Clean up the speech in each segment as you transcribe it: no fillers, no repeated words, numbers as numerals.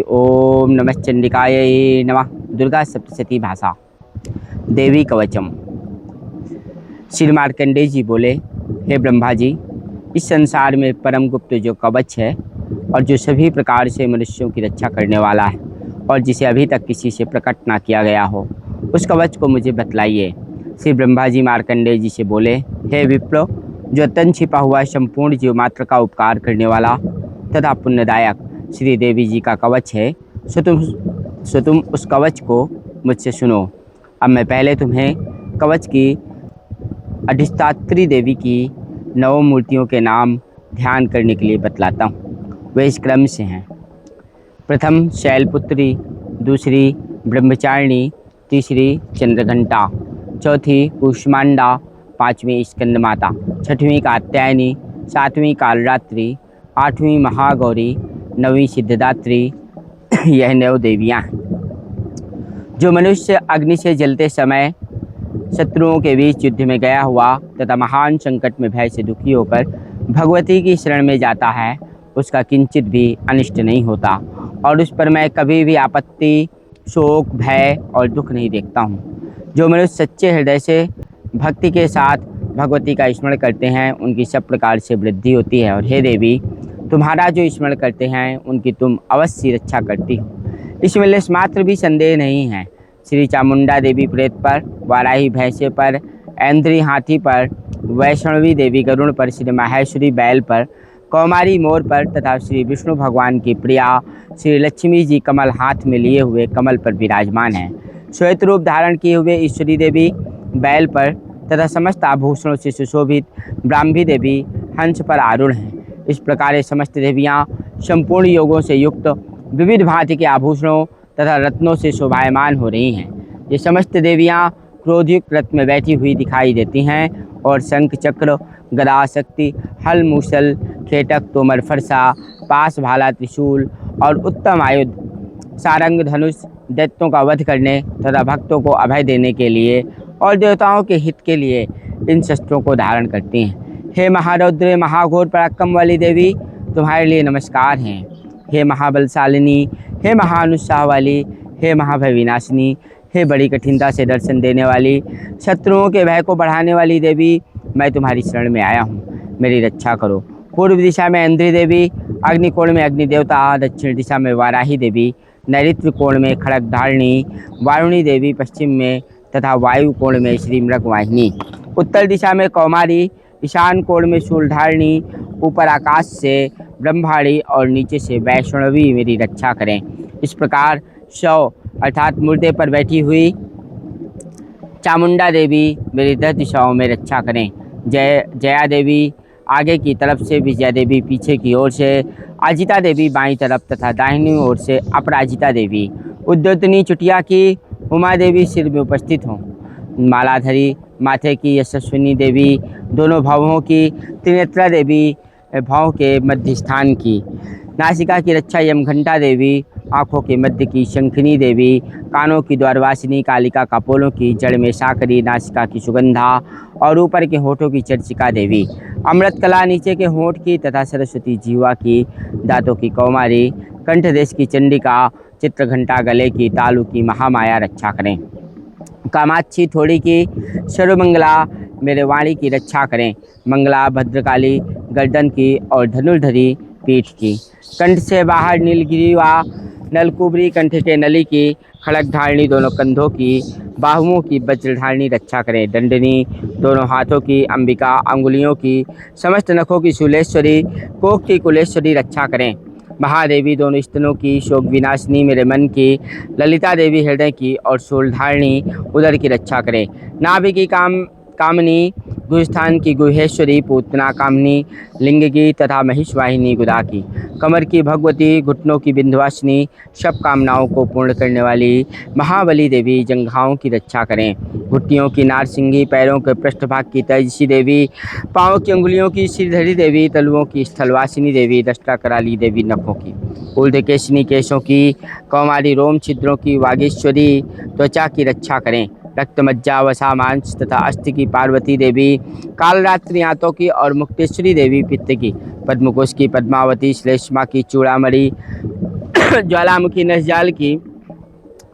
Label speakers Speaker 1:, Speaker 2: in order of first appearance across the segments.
Speaker 1: ओम नमः चंडिकायै नमः। दुर्गा सप्तशती भाषा देवी कवचम। श्री मार्कंडेय जी बोले, हे ब्रह्मा जी, इस संसार में परम गुप्त जो कवच है और जो सभी प्रकार से मनुष्यों की रक्षा करने वाला है और जिसे अभी तक किसी से प्रकट ना किया गया हो, उस कवच को मुझे बतलाइए। श्री ब्रह्मा जी मार्कंडेय जी से बोले, हे विप्र, जो तन छिपा हुआ संपूर्ण जीव मात्र का उपकार करने वाला तथा पुण्यदायक श्री देवी जी का कवच है, सो तुम उस कवच को मुझसे सुनो। अब मैं पहले तुम्हें कवच की अधिष्ठात्री देवी की 9 मूर्तियों के नाम ध्यान करने के लिए बतलाता हूँ। वे इस क्रम से हैं: प्रथम शैलपुत्री, दूसरी ब्रह्मचारिणी, तीसरी चंद्रघंटा, चौथी कूष्मांडा, पाँचवीं स्कंदमाता, छठवीं कात्यायनी, सातवीं कालरात्रि, आठवीं महागौरी, नवीं सिद्धदात्री। यह 9 देवियाँ हैं। जो मनुष्य अग्नि से जलते समय शत्रुओं के बीच युद्ध में गया हुआ तथा महान संकट में भय से दुखी होकर भगवती की शरण में जाता है, उसका किंचित भी अनिष्ट नहीं होता और उस पर मैं कभी भी आपत्ति, शोक, भय और दुख नहीं देखता हूँ। जो मनुष्य सच्चे हृदय से भक्ति के साथ भगवती का स्मरण करते हैं, उनकी सब प्रकार से वृद्धि होती है। और हे देवी, तुम्हारा जो स्मरण करते हैं उनकी तुम अवश्य रक्षा करती हो, इसमें लेश मात्र भी संदेह नहीं है। श्री चामुंडा देवी प्रेत पर, वाराही भैंसे पर, ऐन्द्री हाथी पर, वैष्णवी देवी गरुड़ पर, श्री माहेश्वरी बैल पर, कौमारी मोर पर तथा श्री विष्णु भगवान की प्रिया श्री लक्ष्मी जी कमल हाथ में लिए हुए कमल पर विराजमान हैं। श्वेत रूप धारण किए हुए ईश्वरी देवी बैल पर तथा समस्त आभूषणों से सुशोभित ब्राह्मी देवी हंस पर आरूढ़ हैं। इस प्रकार समस्त देवियाँ संपूर्ण योगों से युक्त विविध भांति के आभूषणों तथा रत्नों से शोभायमान हो रही हैं। ये समस्त देवियाँ क्रोधयुक्त रथ में बैठी हुई दिखाई देती हैं और शंख, चक्र, गदा, शक्ति, हल, मूसल, खेटक, तोमर, फरसा, पास, भाला, त्रिशूल और उत्तम आयुध, सारंग, धनुष, दैत्यों का वध करने तथा भक्तों को अभय देने के लिए और देवताओं के हित के लिए इन शस्त्रों को धारण करती हैं। हे महारौद्र, महाघोर पराक्रम वाली देवी, तुम्हारे लिए नमस्कार हैं। हे महाबलशालिनी, हे महानुत्साह वाली, हे महाभय विनाशिनी, हे बड़ी कठिनता से दर्शन देने वाली, शत्रुओं के भय को बढ़ाने वाली देवी, मैं तुम्हारी शरण में आया हूँ, मेरी रक्षा करो। पूर्व दिशा में इंद्री देवी, अग्निकोण में अग्नि देवता, दक्षिण दिशा में वाराही देवी, नैऋत्य कोण में खड़गधारिणी, वारुणी देवी, पश्चिम में तथा वायु कोण में श्री मृगवाहिनी, उत्तर दिशा में कौमारी, ईशान कोण में शूलधारिणी, ऊपर आकाश से ब्रह्माणी और नीचे से वैष्णवी मेरी रक्षा करें। इस प्रकार 100 अर्थात मुर्दे पर बैठी हुई चामुंडा देवी मेरी 10 दिशाओं में रक्षा करें। जया देवी आगे की तरफ से, विजया देवी पीछे की ओर से, अजिता देवी बाईं तरफ तथा दाहिनी ओर से अपराजिता देवी, उद्योतनी चुटिया की उमा देवी सिर में उपस्थित हों, मालाधरी माथे की यशस्विनी देवी, दोनों भावों की त्रिनेत्रा देवी, भाव के मध्य स्थान की, नासिका की रक्षा यमघंटा देवी, आँखों के मध्य की शंखनी देवी, कानों की द्वारवासिनी कालिका, कपोलों की जड़ में साकरी, नासिका की सुगंधा और ऊपर के होठों की चर्चिका देवी, अमृत कला नीचे के होठ की तथा सरस्वती जीवा की, दांतों की कौमारी, कंठ देश की चंडिका, चित्रघंटा गले की, तालु की महामाया रक्षा करें। कामाक्षी थोड़ी की, सर्वमंगला मेरे वाणी की रक्षा करें। मंगला भद्रकाली गर्दन की और धनुर्धरी पीठ की, कंठ से बाहर नीलगिरीवा नलकुबरी कंठ के नली की, खड़गधारिणी दोनों कंधों की, बाहुओं की वज्रधारिणी रक्षा करें। दंडनी दोनों हाथों की, अंबिका अंगुलियों की, समस्त नखों की शूलेश्वरी, कोख की कुलेश्वरी रक्षा करें। महादेवी दोनों स्तनों की, शोक विनाशिनी मेरे मन की, ललिता देवी हृदय की और शूलधारिणी उदर की रक्षा करें। नाभि की कामनी, गुस्थान की गुहेश्वरी, पूतना कामनी, लिंग की तथा महिषवाहिनी गुदा की, कमर की भगवती, घुटनों की बिंध्यवासिनी, सब कामनाओं को पूर्ण करने वाली महाबली देवी जंघाओं की रक्षा करें। घुट्टियों की नारसिंगी, पैरों के पृष्ठभाग की तेजसी देवी, पाँव की अंगुलियों की श्रीधरी देवी, तलुओं की स्थलवासिनी देवी, दष्टा कराली देवी, नखों की ऊर्ध्वकेशिनी, केशों की कौमारी, रोम छिद्रों की वागीश्वरी, त्वचा की रक्षा करें। रक्त, मज्जा, वसा, मांस तथा अस्थि की पार्वती देवी, कालरात्रि आंतों की और मुक्तेश्वरी देवी पित्त की, पद्मकोश की पद्मावती, श्लेष्मा की चूड़ामणि, ज्वालामुखी नसजाल की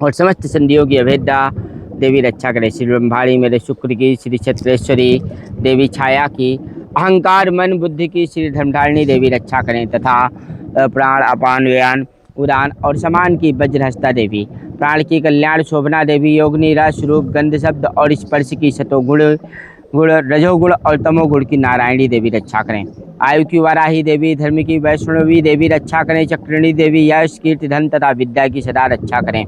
Speaker 1: और समस्त संधियों की अभेद्या देवी रक्षा करे। श्री ब्रह्माणी मेरे शुक्र की, श्री छत्रेश्वरी देवी छाया की, अहंकार मन बुद्धि की श्री धर्मधारिणी देवी रक्षा करें तथा प्राण अपान व्यान उदान और समान की वज्रहस्ता देवी, प्राण की कल्याण शोभना देवी, योगिनी रस रूप गंध शब्द और स्पर्श की सतोगुण गुण रजोगुण और तमोगुण की नारायणी देवी रक्षा करें। आयु की वाराही देवी, धर्म की वैष्णवी देवी रक्षा करें। चक्रिणी देवी यश कीर्ति धन तथा विद्या की सदा रक्षा करें।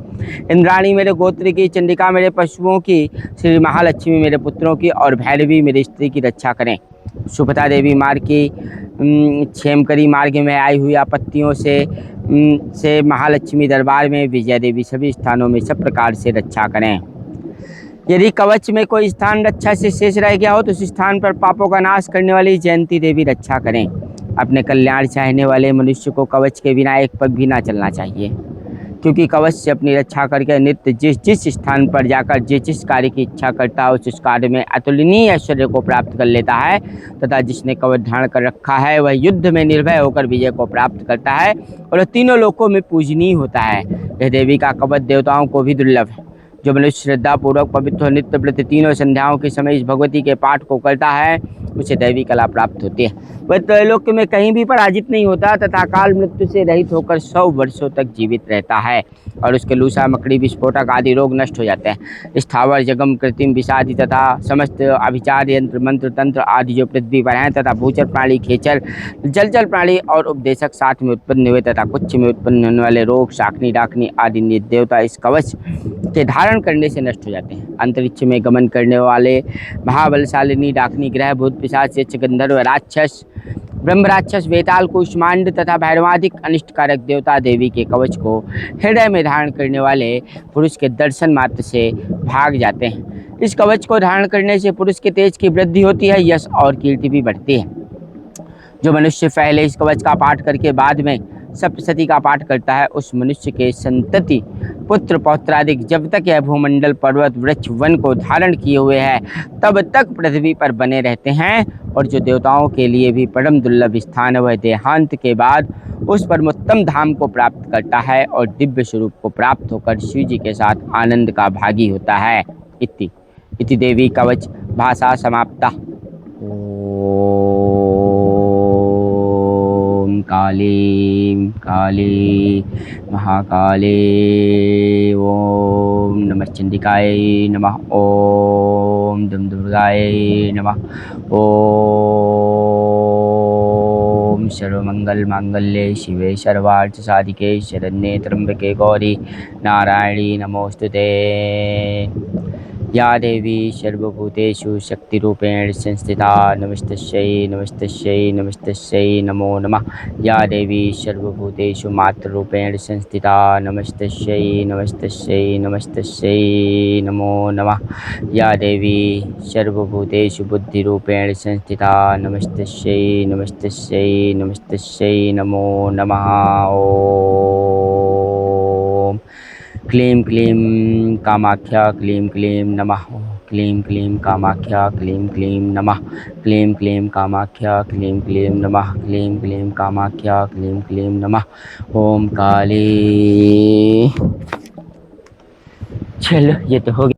Speaker 1: इंद्राणी मेरे गोत्र की, चंडिका मेरे पशुओं की, श्री महालक्ष्मी मेरे पुत्रों की और भैरवी मेरी स्त्री की रक्षा करें। सुभता देवी मार्ग की, क्षेमकरी मार्ग में आई हुई आपत्तियों से महालक्ष्मी दरबार में विजय देवी सभी स्थानों में सब प्रकार से रक्षा करें। यदि कवच में कोई स्थान रक्षा से शेष रह गया हो तो उस स्थान पर पापों का नाश करने वाली जयंती देवी रक्षा करें। अपने कल्याण चाहने वाले मनुष्य को कवच के बिना एक पग भी ना चलना चाहिए, क्योंकि कवच से अपनी रक्षा करके नित्य जिस स्थान पर जाकर जिस कार्य की इच्छा करता है उस कार्य में अतुलनीय ऐश्वर्य को प्राप्त कर लेता है तथा जिसने कवच धारण कर रखा है वह युद्ध में निर्भय होकर विजय को प्राप्त करता है और तीनों लोकों में पूजनीय होता है। यह देवी का कवच देवताओं को भी दुर्लभ है। जो मनुष्य श्रद्धा पूर्वक पवित्र नित्य प्रति तीनों संध्याओं के समय इस भगवती के पाठ को करता है उसे दैवी कला प्राप्त होती है। वह त्रैलोक में कहीं भी पराजित नहीं होता तथा काल मृत्यु से रहित होकर 100 वर्षों तक जीवित रहता है और उसके लूसा मकड़ी विस्फोटक आदि रोग नष्ट हो जाते हैं। स्थावर जगम कृत्रिम विषादि तथा समस्त अभिचार यंत्र मंत्र तंत्र आदि जो पृथ्वी पर हैं तथा भूचर प्राणी खेचर जलचर प्राणी और उपदेशक साथ में उत्पन्न हुए तथा कुछ में उत्पन्न होने वाले रोग शाकनी डाकनी आदि देवता इस कवच के धारण करने से नष्ट हो जाते हैं। अंतरिक्ष में गमन करने वाले महाबलशालिनी डाकनी ग्रह भूत पिशाच यक्ष गंधर्व राक्षस ब्रह्म राक्षस वेताल कुष्मांड तथा भैरवादिक अनिष्टकारक देवता देवी के कवच को हृदय में धारण करने वाले पुरुष के दर्शन मात्र से भाग जाते हैं। इस कवच को धारण करने से पुरुष के तेज की वृद्धि होती है, यश और कीर्ति भी बढ़ती है। जो मनुष्य पहले इस कवच का पाठ करके बाद में सप्तशती का पाठ करता है उस मनुष्य के संतति पुत्र पौत्रादिक जब तक यह भूमंडल पर्वत वृक्ष वन को धारण किए हुए है तब तक पृथ्वी पर बने रहते हैं और जो देवताओं के लिए भी परम दुर्लभ स्थान है वह देहांत के बाद उस परमोत्तम धाम को प्राप्त करता है और दिव्य स्वरूप को प्राप्त होकर शिव जी के साथ आनंद का भागी होता है। इति देवी कवच भाषा समाप्ता। काली काली महाकाली ओम नमः चंडिकाय नमः ओम दुर्गाय नमः ओम सर्वमंगल मांगल्ये शिवे सर्वार्थ साधिके शरण्ये त्र्यंबके गौरी नारायणी नमोस्तुते। या देवी सर्वभूतेषु शक्तिरूपेण संस्थिता नमस्तस्यै नमस्तस्यै नमस्तस्यै नमो नमः। या देवी सर्वभूतेषु मातृरूपेण संस्थिता नमस्तस्यै नमस्तस्यै नमस्तस्यै नमो नमः। या देवी सर्वभूतेषु बुद्धिरूपेण संस्थिता नमस्तस्यै नमस्तस्यै नमस्तस्यै नमो नमः। ओम क्लीं क्लीं कामाख्या क्लीं क्लीं नमः। क्लीं क्लीं कामाख्या क्लीं क्लीं नमः। क्लीं क्लीं कामाख्या क्लीं क्लीं नमः। क्लीं क्लीं कामाख्या क्लीं क्लीं नमः। ओम काली। चलो ये तो हो गया।